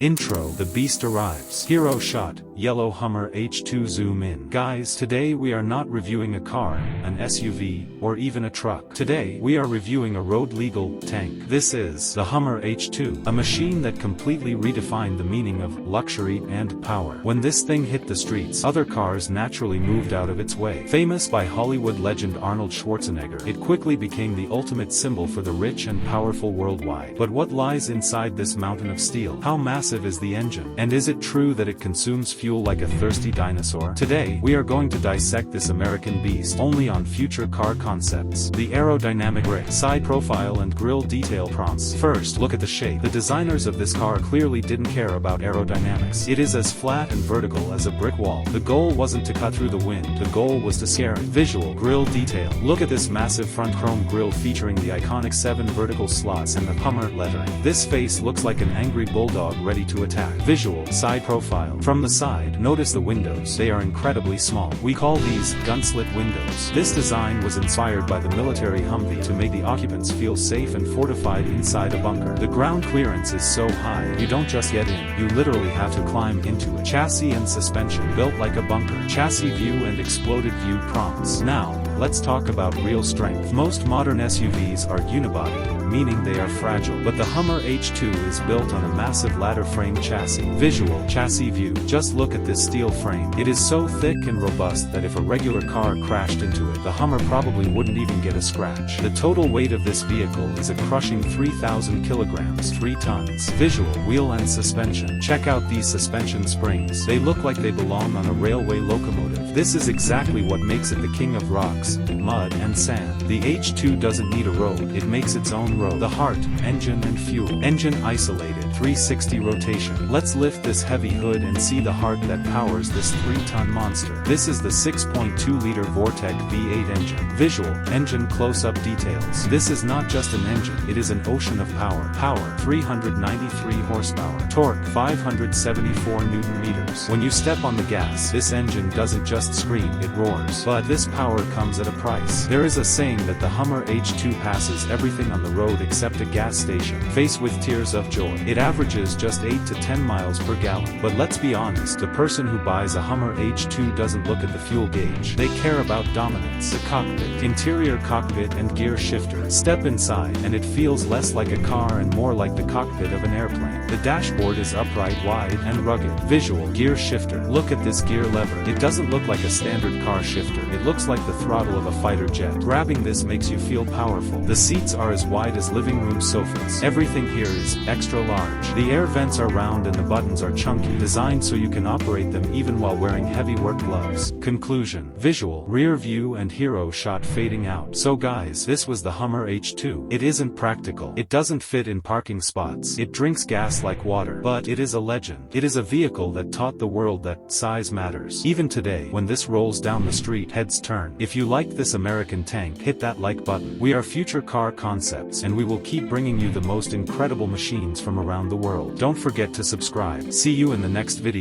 Intro: The beast arrives. Hero shot, yellow Hummer H2 zoom in. Guys, today we are not reviewing a car, an SUV, or even a truck. Today, we are reviewing a road-legal tank. This is the Hummer H2, a machine that completely redefined the meaning of luxury and power. When this thing hit the streets, other cars naturally moved out of its way. Famous by Hollywood legend Arnold Schwarzenegger, it quickly became the ultimate symbol for the rich and powerful worldwide. But what lies inside this mountain of steel? How massive is the engine? And is it true that it consumes fuel like a thirsty dinosaur? Today, we are going to dissect this American beast only on Future Car Concepts. The aerodynamic rig, side profile and grille detail prompts. First, look at the shape. The designers of this car clearly didn't care about aerodynamics. It is as flat and vertical as a brick wall. The goal wasn't to cut through the wind, the goal was to scare it. Visual, grille detail. Look at this massive front chrome grille featuring the iconic 7 vertical slots and the Hummer lettering. This face looks like an angry bulldog ready to attack. Visual, side profile. From the side, notice the windows. They are incredibly small. We call these gun-slit windows. This design was inspired by the military Humvee to make the occupants feel safe and fortified inside a bunker. The ground clearance is so high, you don't just get in, you literally have to climb into it. Chassis and suspension built like a bunker. Chassis view and exploded view prompts. Now, let's talk about real strength. Most modern SUVs are unibody, meaning they are fragile, but the Hummer H2 is built on a massive ladder frame chassis. Visual, chassis view. Just look at this steel frame. It is so thick and robust that if a regular car crashed into it, the Hummer probably wouldn't even get a scratch. The total weight of this vehicle is a crushing 3,000 kilograms, 3 tons. Visual, wheel and suspension. Check out these suspension springs. They look like they belong on a railway locomotive. This is exactly what makes it the king of rocks, mud and sand. The H2 doesn't need a road, it makes its own road. The heart, engine and fuel. Engine isolated, 360 rotation. Let's lift this heavy hood and see the heart that powers this 3-ton monster. This is the 6.2-liter Vortec V8 engine. Visual, engine close-up details. This is not just an engine, it is an ocean of power. Power, 393 horsepower. Torque, 574 Newton meters. When you step on the gas, this engine doesn't just scream, it roars. But this power comes at a price. There is a saying that the Hummer H2 passes everything on the road except a gas station. Faced with tears of joy. It averages just 8 to 10 miles per gallon. But let's be honest, the person who buys a Hummer H2 doesn't look at the fuel gauge. They care about dominance. The cockpit. Interior cockpit and gear shifter. Step inside, and it feels less like a car and more like the cockpit of an airplane. The dashboard is upright, wide, and rugged. Visual, gear shifter. Look at this gear lever. It doesn't look like a standard car shifter. It looks like the throttle of a fighter jet. Grabbing this makes you feel powerful. The seats are as wide as living room sofas. Everything here is extra large. The air vents are round and the buttons are chunky, designed so you can operate them even while wearing heavy work gloves. Conclusion. Visual, rear view and hero shot fading out. So guys, this was the Hummer H2. It isn't practical. It doesn't fit in parking spots. It drinks gas like water. But it is a legend. It is a vehicle that taught the world that size matters. Even today, when this rolls down the street, heads turn. If you liked this American tank, hit that like button. We are Future Car Concepts, and we will keep bringing you the most incredible machines from around the world. Don't forget to subscribe. See you in the next video.